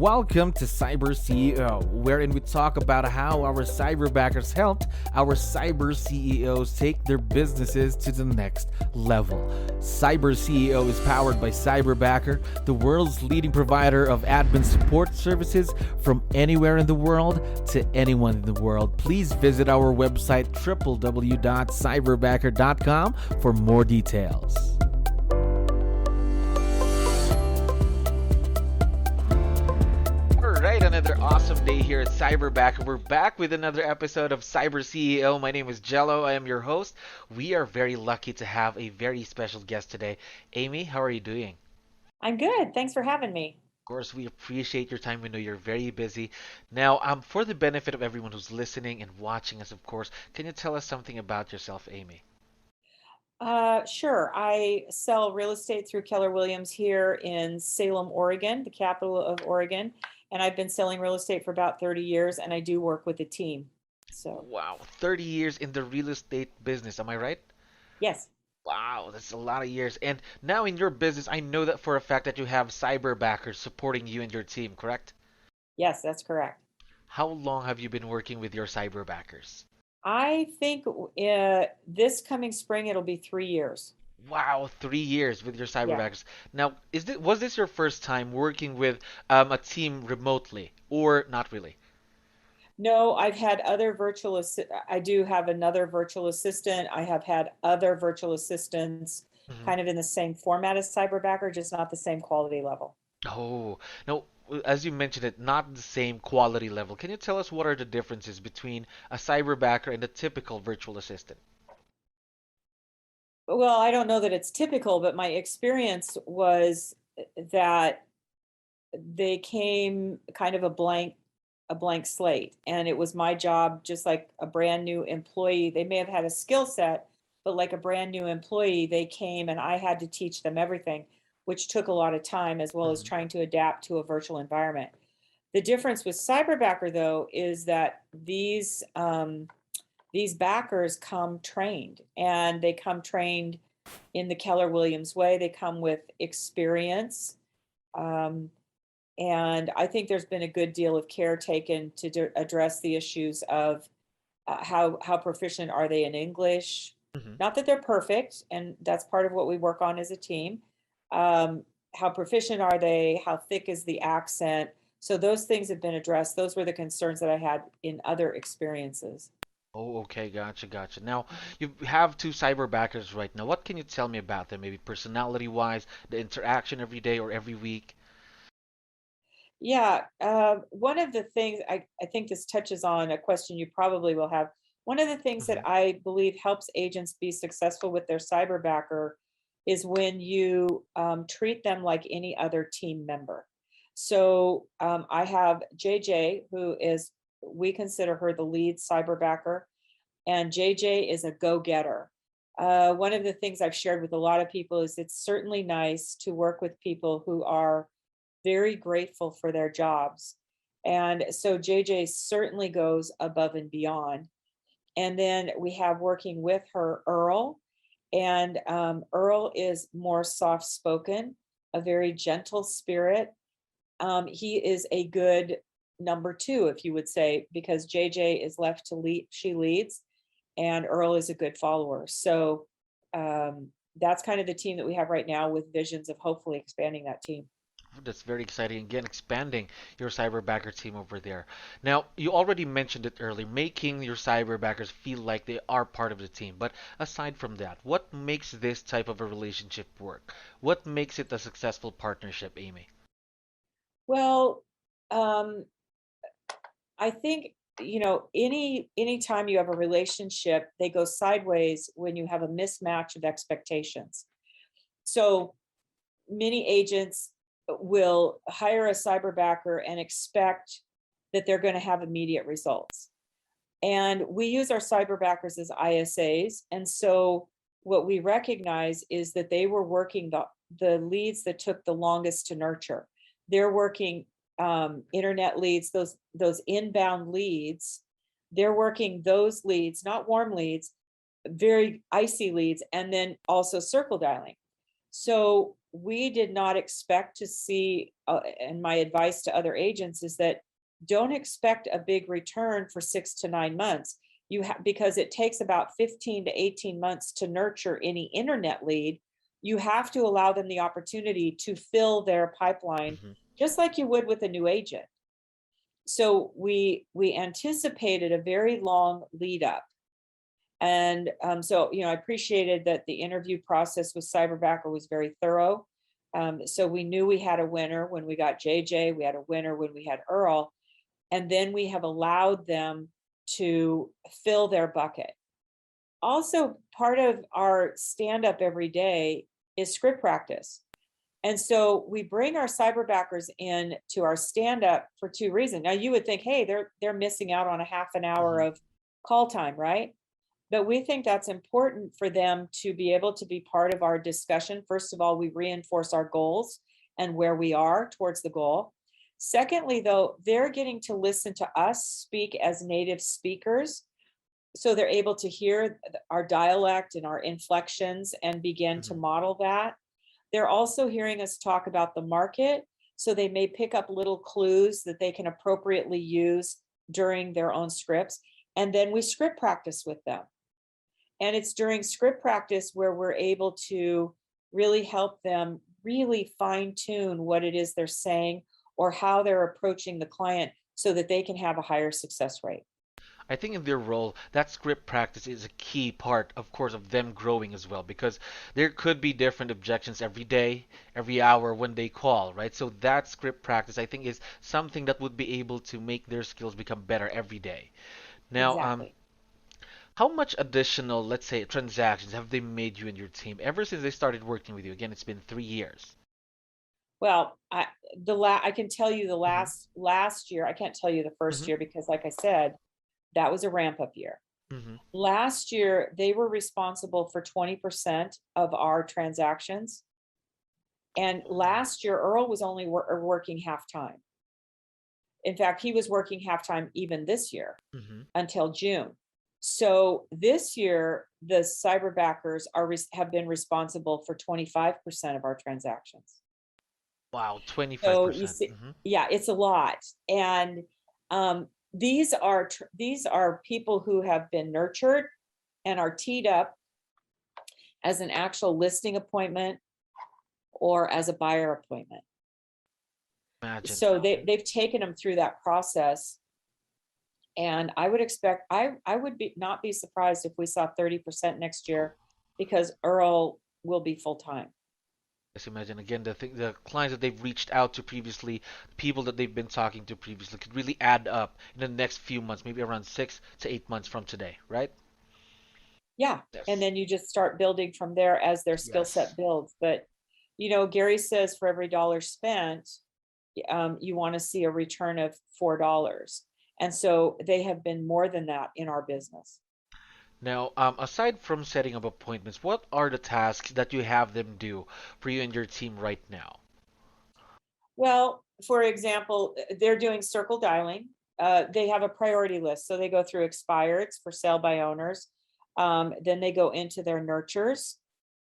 Welcome to CyberCEO, wherein we talk about how our cyberbackers helped our cyber CEOs take their businesses to the next level. CyberCEO is powered by Cyberbacker, the world's leading provider of admin support services from anywhere in the world to anyone in the world. Please visit our website www.cyberbacker.com for more details. Right, another awesome day here at Cyberbacker. We're back with another episode of CyberCEO. My name is Jello. I am your host. We are very lucky to have a very special guest today. Amy, how are you doing? I'm good. Thanks for having me. Of course, we appreciate your time. We know you're very busy. Now, for the benefit of everyone who's listening and watching us, of course, can you tell us something about yourself, Amy? Sure. I sell real estate through Keller Williams here in Salem, Oregon, the capital of Oregon. And I've been selling real estate for about 30 years, and I do work with a team. So, Wow, 30 years in the real estate business, am I right? yes, Wow, that's a lot of years. And now in your business, I know that for a fact that you have cyberbackers supporting you and your team, correct? yes, that's correct. How long have you been working with your cyberbackers? I think this coming spring it'll be 3 years. Wow, 3 years with your Yeah. cyberbackers. Now, was this your first time working with a team remotely, or not really? No, I've had other I do have another virtual assistant. I have had other virtual assistants Hmm. kind of in the same format as Cyberbacker, just not the same quality level. Oh, now, as you mentioned it, not the same quality level. Can you tell us what are the differences between a cyberbacker and a typical virtual assistant? Well, I don't know that it's typical, but my experience was that they came kind of a blank slate, and it was my job, just like a brand new employee. They may have had a skill set, but like a brand new employee, they came and I had to teach them everything, which took a lot of time as well as Hmm. trying to adapt to a virtual environment. The difference with Cyberbacker, though, is that these backers come trained, and they come trained in the Keller Williams way. They come with experience. Um, and I think there's been a good deal of care taken to address the issues of how proficient are they in English. Hmm. Not that they're perfect, and that's part of what we work on as a team. Um, how proficient are they? How thick is the accent? So those things have been addressed. Those were the concerns that I had in other experiences. Oh, okay, gotcha, gotcha. Now, you have two cyberbackers right now. What can you tell me about them? Maybe personality-wise, the interaction every day or every week? Yeah, one of the things I think this touches on a question you probably will have. One of the things that Hmm. I believe helps agents be successful with their cyberbacker is when you treat them like any other team member. So I have JJ, who is, we consider her the lead cyberbacker, and JJ is a go-getter. One of the things I've shared with a lot of people is it's certainly nice to work with people who are very grateful for their jobs. And so JJ certainly goes above and beyond. And then we have working with her Earl, and Earl is more soft spoken, a very gentle spirit. He is a good number two, if you would say, because JJ is left to lead, she leads, and Earl is a good follower. So that's kind of the team that we have right now, with visions of hopefully expanding that team. That's very exciting. Again, expanding your cyberbacker team over there. Now, you already mentioned it earlier, making your cyberbackers feel like they are part of the team. But aside from that, what makes this type of a relationship work? What makes it a successful partnership, Amy? Well, um, I think, anytime you have a relationship, they go sideways when you have a mismatch of expectations. So many agents will hire a cyberbacker and expect that they're going to have immediate results. And we use our cyberbackers as ISAs. And so what we recognize is that they were working the leads that took the longest to nurture. They're working internet leads, those inbound leads. They're working those leads, not warm leads, very icy leads, and then also circle dialing. So we did not expect to see, and my advice to other agents is that don't expect a big return for 6 to 9 months. Because it takes about 15 to 18 months to nurture any internet lead. You have to allow them the opportunity to fill their pipeline, Hmm. just like you would with a new agent. So we anticipated a very long lead up. And so, I appreciated that the interview process with Cyberbacker was very thorough. So we knew we had a winner when we got JJ, we had a winner when we had Earl, and then we have allowed them to fill their bucket. Also, part of our stand up every day is script practice. And so we bring our cyberbackers in to our stand up for two reasons. Now you would think, hey, they're missing out on a half an hour Hmm. of call time, right? But we think that's important for them to be able to be part of our discussion. First of all, we reinforce our goals and where we are towards the goal. Secondly, though, they're getting to listen to us speak as native speakers. So they're able to hear our dialect and our inflections and begin to Hmm. model that. They're also hearing us talk about the market. So they may pick up little clues that they can appropriately use during their own scripts. And then we script practice with them. And it's during script practice where we're able to really help them really fine tune what it is they're saying or how they're approaching the client so that they can have a higher success rate. I think in their role, that script practice is a key part, of course, of them growing as well, because there could be different objections every day, every hour when they call, right? So that script practice, I think, is something that would be able to make their skills become better every day. Now, Exactly. how much additional, let's say, transactions have they made you and your team ever since they started working with you? Again, it's been 3 years. Well, I can tell you the Hmm. last year. I can't tell you the first Hmm. year because, like I said, that was a ramp up year. Hmm. Last year, they were responsible for 20% of our transactions. And Oh. last year, Earl was only working half time. In fact, he was working half time even this year Hmm. until June. So this year, the cyberbackers have been responsible for 25% of our transactions. Wow, So you 25%. see, Hmm. yeah, it's a lot. And these are people who have been nurtured and are teed up as an actual listing appointment or as a buyer appointment. Imagine. So they've taken them through that process. And I would expect, I would not be surprised if we saw 30% next year because Earl will be full time. Just imagine again the clients that they've reached out to previously, people that they've been talking to previously could really add up in the next few months, maybe around 6 to 8 months from today, right? Yeah. And Yes. then you just start building from there as their skill Yes. set builds. But, Gary says for every dollar spent, you want to see a return of $4. And so they have been more than that in our business. Now, aside from setting up appointments, what are the tasks that you have them do for you and your team right now? Well, for example, they're doing circle dialing. They have a priority list. So they go through expireds for sale by owners. Then they go into their nurtures.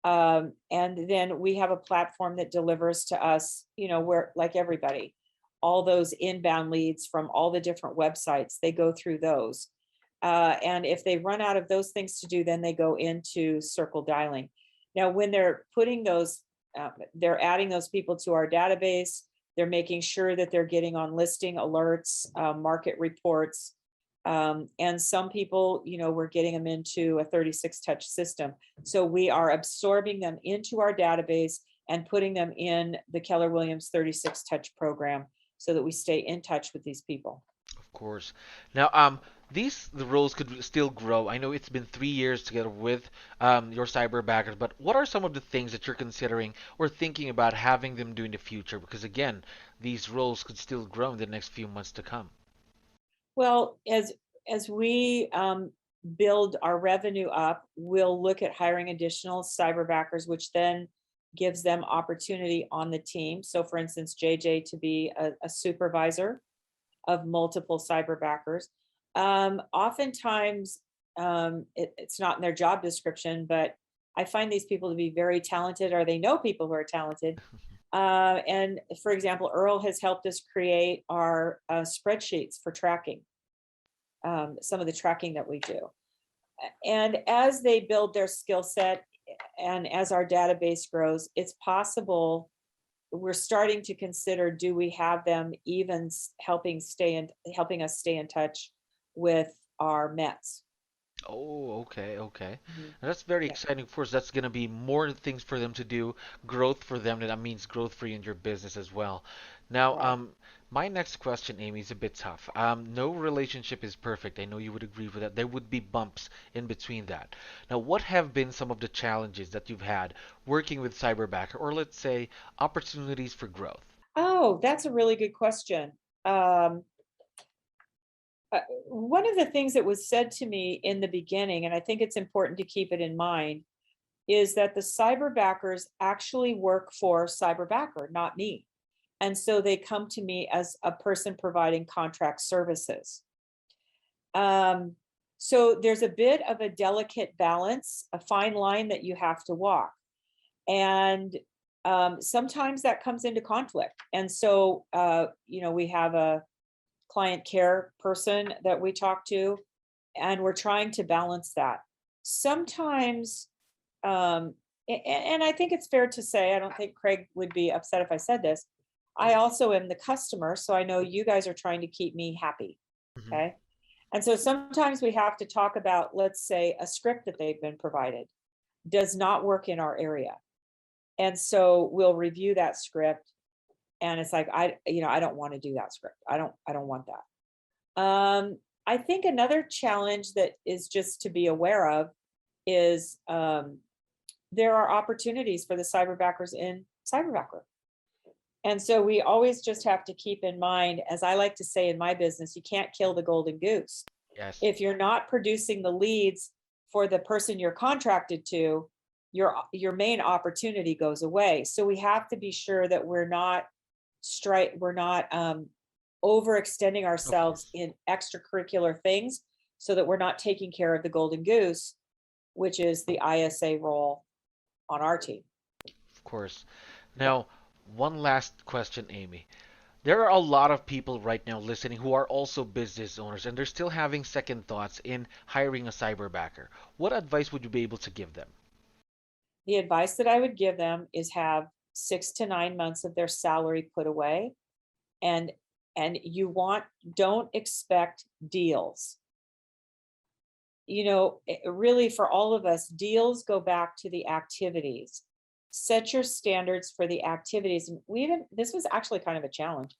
And then we have a platform that delivers to us, where like everybody, all those inbound leads from all the different websites, they go through those. And if they run out of those things to do, then they go into circle dialing. Now, when they're putting those, they're adding those people to our database. They're making sure that they're getting on listing alerts, market reports. And some people, we're getting them into a 36 touch system. So we are absorbing them into our database and putting them in the Keller Williams 36 touch program so that we stay in touch with these people. Of course. Now, the roles could still grow. I know it's been 3 years together with your cyberbackers, but what are some of the things that you're considering or thinking about having them do in the future? Because again, these roles could still grow in the next few months to come. Well, as we build our revenue up, we'll look at hiring additional cyberbackers, which then gives them opportunity on the team. So, for instance, JJ to be a supervisor of multiple cyberbackers. Oftentimes, it's not in their job description, but I find these people to be very talented, or they know people who are talented. And for example, Earl has helped us create our spreadsheets for tracking some of the tracking that we do. And as they build their skill set and as our database grows, it's possible we're starting to consider, do we have them even helping us stay in touch with our Mets? Oh, okay, okay. Mhm. Now, that's very Yeah, exciting. Of course, that's going to be more things for them to do, growth for them, and that means growth for you in your business as well. Now, right. my next question, Amy, is a bit tough. No relationship is perfect. I know you would agree with that. There would be bumps in between that. Now, what have been some of the challenges that you've had working with Cyberbacker, or let's say opportunities for growth? Oh, that's a really good question. Um, One of the things that was said to me in the beginning, and I think it's important to keep it in mind, is that the cyberbackers actually work for Cyberbacker, not me. And so they come to me as a person providing contract services. Um, so there's a bit of a delicate balance, a fine line that you have to walk. And sometimes that comes into conflict. And so, we have a client care person that we talk to, and we're trying to balance that. Sometimes, and I think it's fair to say, I don't think Craig would be upset if I said this. I also am the customer, so I know you guys are trying to keep me happy. Hmm. Okay. And so sometimes we have to talk about, let's say, a script that they've been provided does not work in our area. And so we'll review that script, and it's like, I don't want to do that script. I don't want that. I think another challenge that is just to be aware of is there are opportunities for the cyberbackers in Cyberbacker. And so we always just have to keep in mind, as I like to say in my business, you can't kill the golden goose. Yes, If you're not producing the leads for the person you're contracted to, your main opportunity goes away. So we have to be sure that we're not overextending of ourselves course. in extracurricular things, so that we're not taking care of the golden goose, which is the ISA role on our team. Of course. Yeah. Now, one last question, Amy. There are a lot of people right now listening who are also business owners and they're still having second thoughts in hiring a cyberbacker. What advice would you be able to give them? The advice that I would give them is have 6 to 9 months of their salary put away, and don't expect deals. Really, for all of us, deals go back to the activities. Set your standards for the activities. And this was actually kind of a challenge.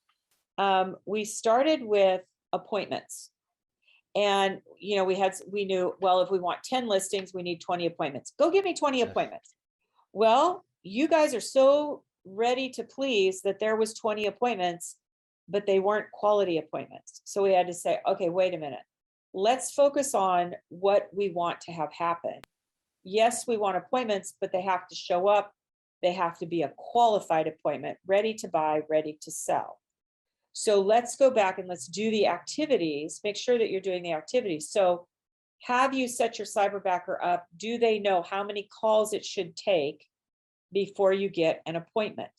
We started with appointments. And we knew, well, if we want 10 listings, we need 20 appointments. Go give me 20 Yes. appointments. Well, you guys are so ready to please that there was 20 appointments, but they weren't quality appointments. So we had to say, okay, wait a minute. Let's focus on what we want to have happen. Yes, we want appointments, but they have to show up. They have to be a qualified appointment, ready to buy, ready to sell. So let's go back and let's do the activities. Make sure that you're doing the activities. So have you set your cyberbacker up? Do they know how many calls it should take before you get an appointment?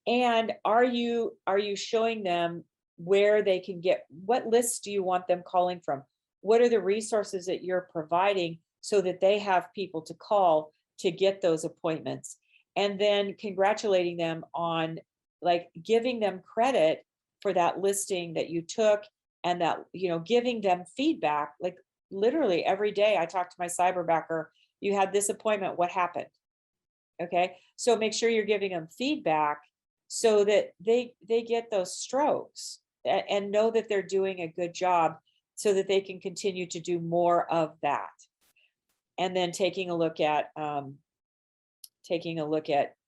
And are you showing them where they can get, what lists do you want them calling from? What are the resources that you're providing so that they have people to call to get those appointments? And then congratulating them on, like, giving them credit for that listing that you took, and that, giving them feedback. Like, literally every day I talk to my cyberbacker, you had this appointment, what happened? Okay. So make sure you're giving them feedback so that they get those strokes, and know that they're doing a good job, so that they can continue to do more of that. And then taking a look at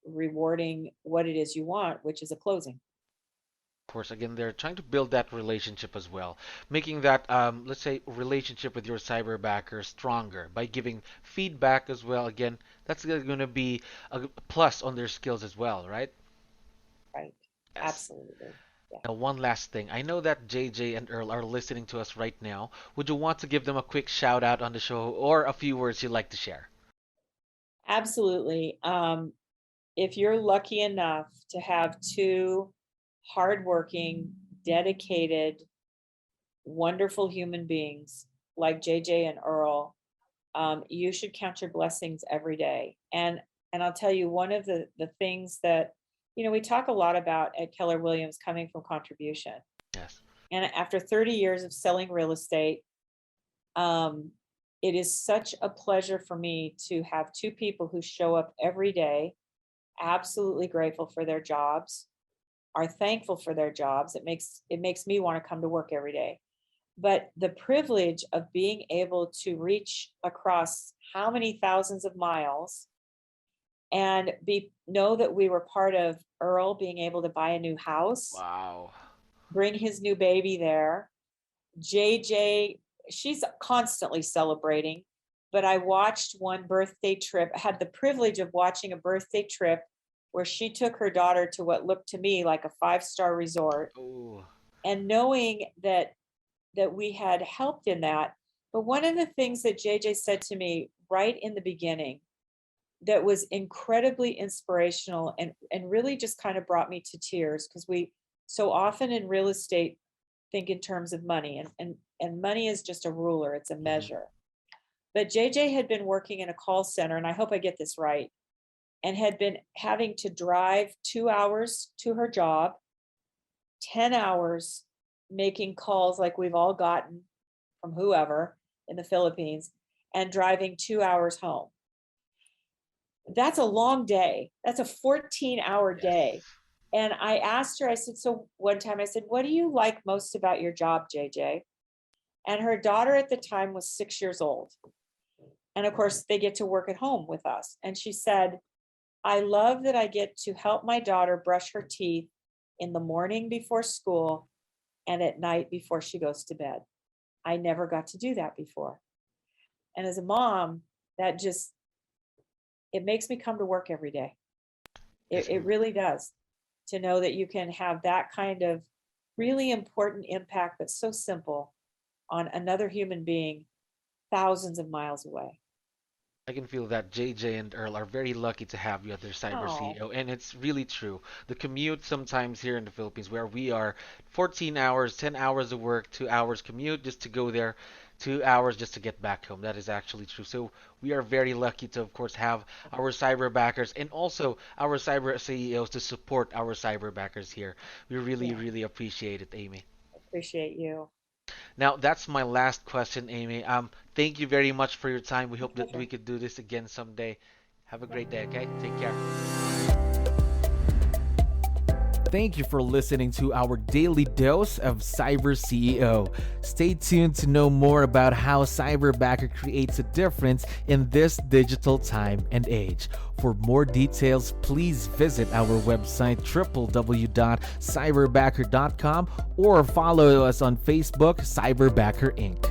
rewarding what it is you want, which is a closing. Of course, again, they're trying to build that relationship as well, making that, let's say, relationship with your cyberbacker stronger by giving feedback as well. Again, that's going to be a plus on their skills as well, right? Right. Yes. Absolutely. Yeah. Now, one last thing. I know that JJ and Earl are listening to us right now. Would you want to give them a quick shout out on the show or a few words you'd like to share? Absolutely. If you're lucky enough to have two hardworking, dedicated, wonderful human beings like JJ and Earl, you should count your blessings every day. And I'll tell you, one of the things that, we talk a lot about at Keller Williams, coming from contribution. Yes. And after 30 years of selling real estate, it is such a pleasure for me to have two people who show up every day, absolutely grateful for their jobs, are thankful for their jobs. It makes me want to come to work every day. But the privilege of being able to reach across how many thousands of miles and know that we were part of Earl being able to buy a new house, Wow. bring his new baby there. JJ, she's constantly celebrating, but I watched one birthday trip. I had the privilege of watching a birthday trip where she took her daughter to what looked to me like a 5-star resort. Oh. And knowing that we had helped in that. But one of the things that JJ said to me right in the beginning that was incredibly inspirational and really just kind of brought me to tears, because we so often in real estate think in terms of money, and money is just a ruler, it's a measure. But JJ had been working in a call center, and I hope I get this right, and had been having to drive 2 hours to her job, 10 hours making calls like we've all gotten from whoever in the Philippines, and driving 2 hours home. That's a long day. That's a 14-hour day. And I asked her, I said, so one time I said, what do you like most about your job, JJ? And her daughter at the time was 6 years old. And of course, they get to work at home with us. And she said, I love that I get to help my daughter brush her teeth in the morning before school and at night before she goes to bed. I never got to do that before. And as a mom, that just, it makes me come to work every day. It really does, to know that you can have that kind of really important impact that's so simple on another human being thousands of miles away. I can feel that JJ and Earl are very lucky to have you at their Cyber CEO, and it's really true. The commute sometimes here in the Philippines, where we are 14 hours, 10 hours of work, 2 hours commute just to go there, 2 hours just to get back home. That is actually true. So we are very lucky to, of course, have our cyberbackers and also our cyber CEOs to support our cyberbackers here. We really, really appreciate it, Amy. Appreciate you. Now, that's my last question, Amy. Thank you very much for your time. We hope that we could do this again someday. Have a great day, okay? Take care. Thank you for listening to our daily dose of Cyber CEO. Stay tuned to know more about how Cyberbacker creates a difference in this digital time and age. For more details, please visit our website www.cyberbacker.com or follow us on Facebook, Cyberbacker Inc.